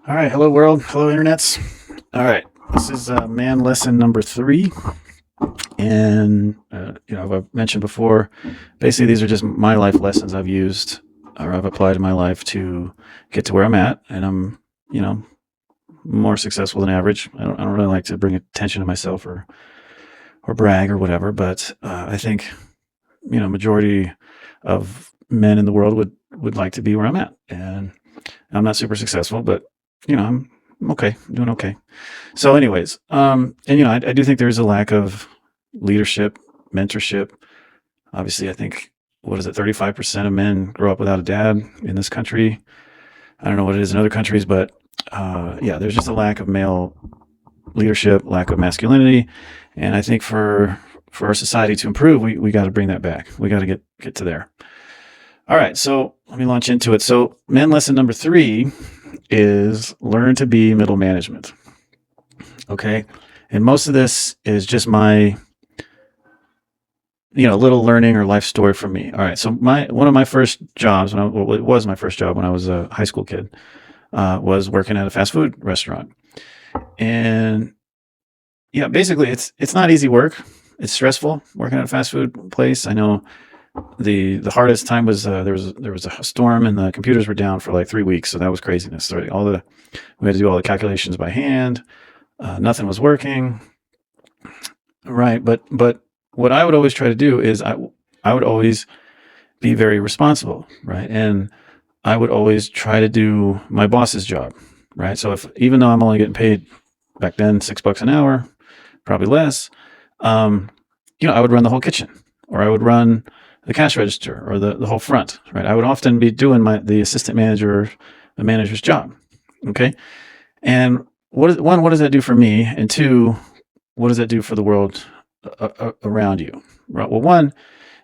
All right. Hello, world. Hello, internets. All right. This is man lesson number 3. And, I've mentioned before, basically, these are just my life lessons I've used or I've applied in my life to get to where I'm at. And I'm, you know, more successful than average. I don't really like to bring attention to myself or brag or whatever. But I think, majority of men in the world would like to be where I'm at. And I'm not super successful, but I'm okay. I'm doing okay. So, anyways, and I do think there's a lack of leadership, mentorship. Obviously, I think what is it, 35% of men grow up without a dad in this country. I don't know what it is in other countries, but yeah, there's just a lack of male leadership, lack of masculinity, and I think for our society to improve, we got to bring that back. We got to get to there. All right, so let me launch into it. So, men lesson number 3 is learn to be middle management. Okay. And most of this is just my, little learning or life story from me. All right. So one of my first jobs, it was my first job when I was a high school kid, was working at a fast food restaurant. And yeah, basically it's not easy work. It's stressful working at a fast food place. I know the hardest time was there was a storm and the computers were down for like 3 weeks. So that was craziness. So we had to do all the calculations by hand. Nothing was working. Right. But what I would always try to do is I would always be very responsible. Right. And I would always try to do my boss's job. Right. So even though I'm only getting paid back then $6 an hour, probably less, I would run the whole kitchen, or I would run the cash register, or the whole front. Right. I would often be doing the assistant manager, the manager's job. Okay. And what does that do for me? And two, what does that do for the world around you? Right. Well, one,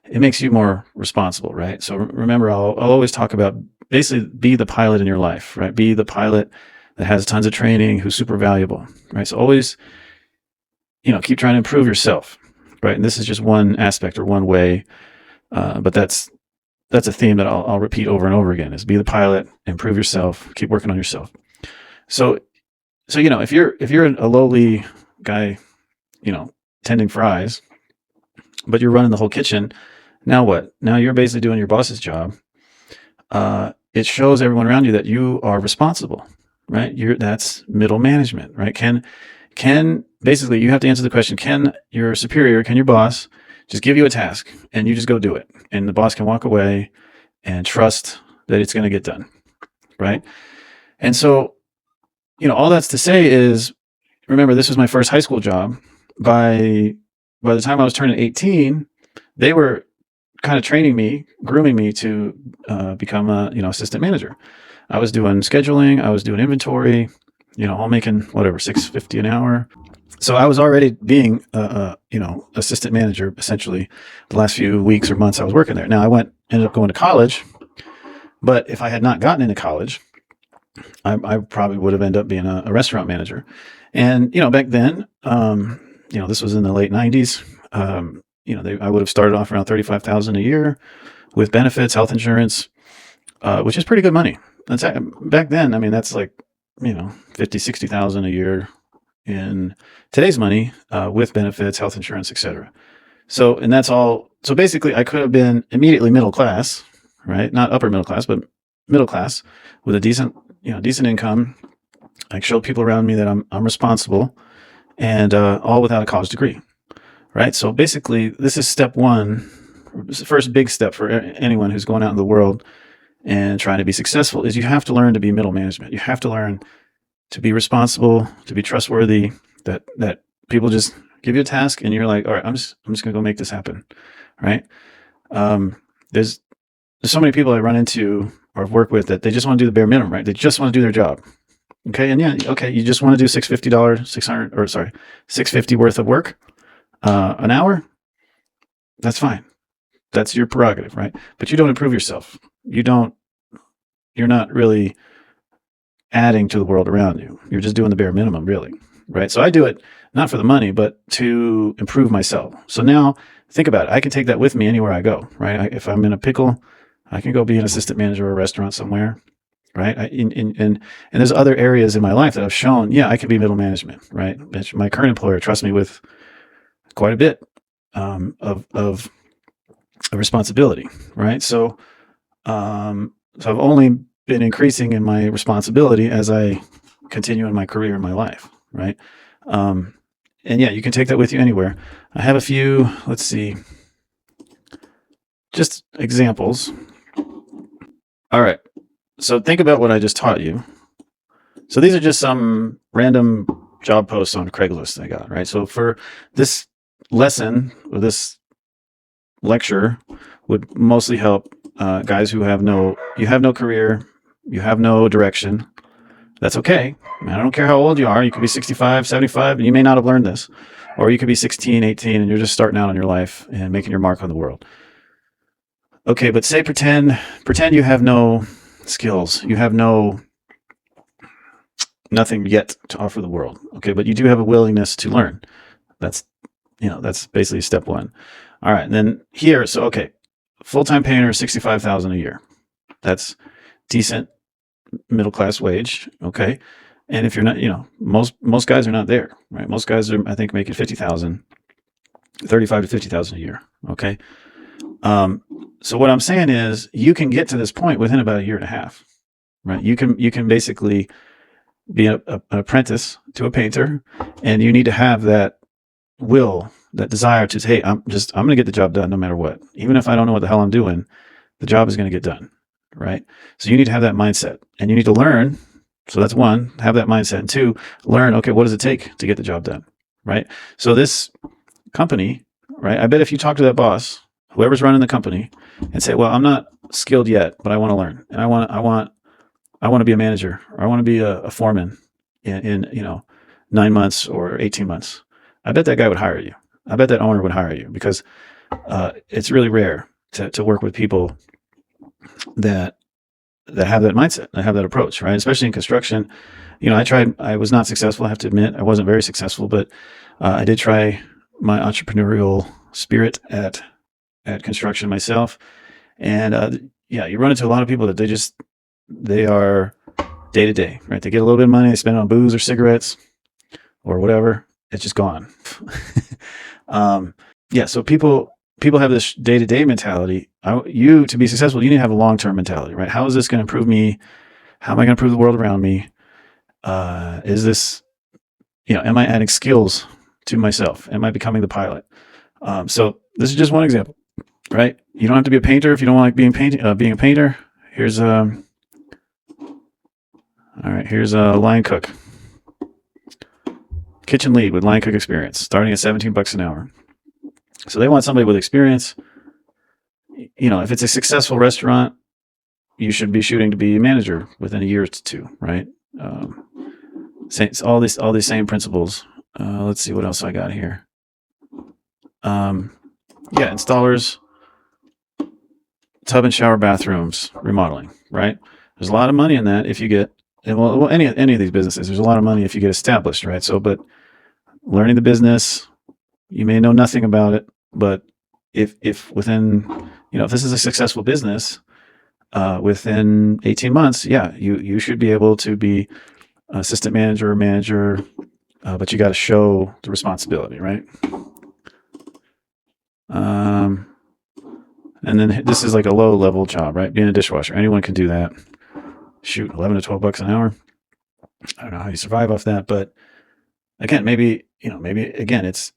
it makes you more responsible, right? So remember, I'll always talk about basically be the pilot in your life, right? Be the pilot that has tons of training, who's super valuable, right? So always, keep trying to improve yourself, right? And this is just one aspect or one way, but that's a theme that I'll repeat over and over again: is be the pilot, improve yourself, keep working on yourself. So if you're a lowly guy, tending fries, but you're running the whole kitchen, now what? Now you're basically doing your boss's job. It shows everyone around you that you are responsible, right? That's middle management, right? Can basically, you have to answer the question: can your superior, can your boss just give you a task and you just go do it, and the boss can walk away and trust that it's going to get done, right? And so, all that's to say is, remember, this was my first high school job. By the time I was turning 18, they were kind of training me, grooming me to become a assistant manager. I was doing scheduling, I was doing inventory, all making whatever $6.50 an hour. So I was already being assistant manager essentially the last few weeks or months I was working there. Now ended up going to college, but if I had not gotten into college, I probably would have ended up being a restaurant manager. And back then, this was in the late 90s. I would have started off around $35,000 a year with benefits, health insurance, which is pretty good money. That's back then. I mean, that's like 50,000-60,000 a year in today's money, with benefits, health insurance, etc. So, and that's all. So basically, I could have been immediately middle class, right? Not upper middle class, but middle class with a decent income. I showed people around me that I'm responsible, and all without a college degree, right? So basically, this is step one. This is the first big step for anyone who's going out in the world and trying to be successful, is you have to learn to be middle management. You have to learn to be responsible, to be trustworthy, that people just give you a task and you're like, all right, I'm just going to go make this happen, right? There's so many people I run into or have worked with that they just want to do the bare minimum, right? They just want to do their job. Okay. And yeah, okay, you just want to do $650 worth of work an hour. That's fine. That's your prerogative, right? But you don't improve yourself. You're not really adding to the world around you. You're just doing the bare minimum, really, right? So I do it not for the money, but to improve myself. So now think about it. I can take that with me anywhere I go, right? If I'm in a pickle, I can go be an assistant manager of a restaurant somewhere. right? And there's other areas in my life that I've shown, yeah, I can be middle management, right? My current employer trusts me with quite a bit of responsibility, right? So I've only been increasing in my responsibility as I continue in my career in my life, right? And yeah, you can take that with you anywhere. I have a few, let's see, just examples. All right. So think about what I just taught you. So these are just some random job posts on Craigslist I got, right? So for this lesson or this lecture would mostly help guys who have no career, you have no direction. That's okay. I don't care how old you are. You could be 65, 75, and you may not have learned this. Or you could be 16, 18, and you're just starting out on your life and making your mark on the world. Okay, but say pretend you have no skills. You have nothing yet to offer the world. Okay, but you do have a willingness to learn. That's basically step one. All right, and then here, so okay, full-time painter, $65,000 a year. That's decent middle class wage. Okay, and if you're not, most guys are not there, right? Most guys are, I think, making 50,000, 35 to 50,000 a year. Okay, so what I'm saying is, you can get to this point within about a year and a half, right? You can basically be an apprentice to a painter, and you need to have that will, that desire to say, hey, I'm going to get the job done no matter what. Even if I don't know what the hell I'm doing, the job is going to get done, right? So you need to have that mindset, and you need to learn. So that's one, have that mindset. And two, learn, okay, what does it take to get the job done, right? So this company, right, I bet if you talk to that boss, whoever's running the company, and say, well, I'm not skilled yet, but I want to learn, and I want to be a manager, or I want to be a foreman in 9 months or 18 months. I bet that guy would hire you. I bet that owner would hire you, because it's really rare to work with people that have that mindset, that have that approach, right? Especially in construction. I was not successful. I have to admit, I wasn't very successful, but I did try my entrepreneurial spirit at construction myself. And you run into a lot of people that they are day to day, right? They get a little bit of money, they spend it on booze or cigarettes or whatever. It's just gone. So people have this day to day mentality. To be successful, you need to have a long term mentality, right? How is this going to improve me? How am I going to improve the world around me? Is this, am I adding skills to myself? Am I becoming the pilot? So this is just one example, right? You don't have to be a painter if you don't like being a painter. Here's a line cook. Kitchen lead with line cook experience, starting at $17 an hour. So they want somebody with experience. If it's a successful restaurant, you should be shooting to be a manager within a year or two, right? All these same principles. Let's see what else I got here. Installers, tub and shower bathrooms, remodeling, right? There's a lot of money in that if you get, any of these businesses, there's a lot of money if you get established, right? So, but learning the business, you may know nothing about it, but if within, if this is a successful business, within 18 months, you should be able to be assistant manager or manager, but you got to show the responsibility, right? And then this is like a low level job, right? Being a dishwasher, anyone can do that. Shoot, $11 to $12 an hour. I don't know how you survive off that, but again, maybe again, it's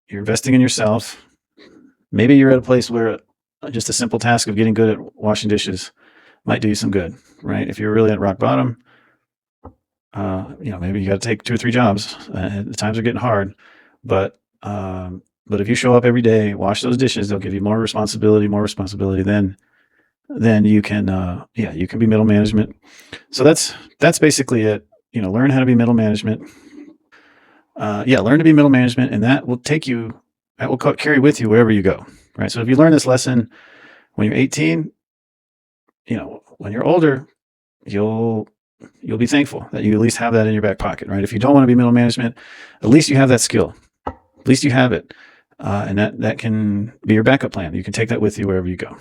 you're investing in yourself. Maybe you're at a place where just a simple task of getting good at washing dishes might do you some good, right? If you're really at rock bottom, maybe you got to take 2 or 3 jobs. The times are getting hard, but if you show up every day, wash those dishes, they'll give you more responsibility. Then you can, you can be middle management. So that's basically it. Learn how to be middle management. Learn to be middle management, and that will carry with you wherever you go, right? So if you learn this lesson when you're 18, when you're older, you'll be thankful that you at least have that in your back pocket, right? If you don't want to be middle management, at least you have that skill. At least you have it. And that can be your backup plan. You can take that with you wherever you go.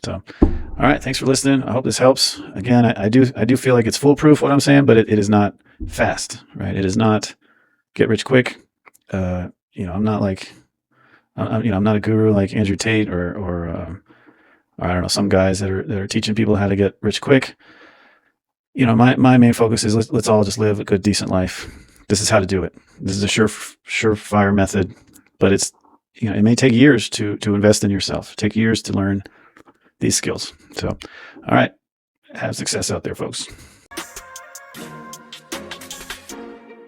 So, all right. Thanks for listening. I hope this helps. Again, I do feel like it's foolproof what I'm saying, but it is not fast, right? It is not get rich quick. I'm not like, I'm not a guru like Andrew Tate or I don't know, some guys that are teaching people how to get rich quick. My main focus is let's all just live a good, decent life. This is how to do it. This is a surefire method, but it may take years to invest in yourself, take years to learn these skills. So, all right, have success out there, folks.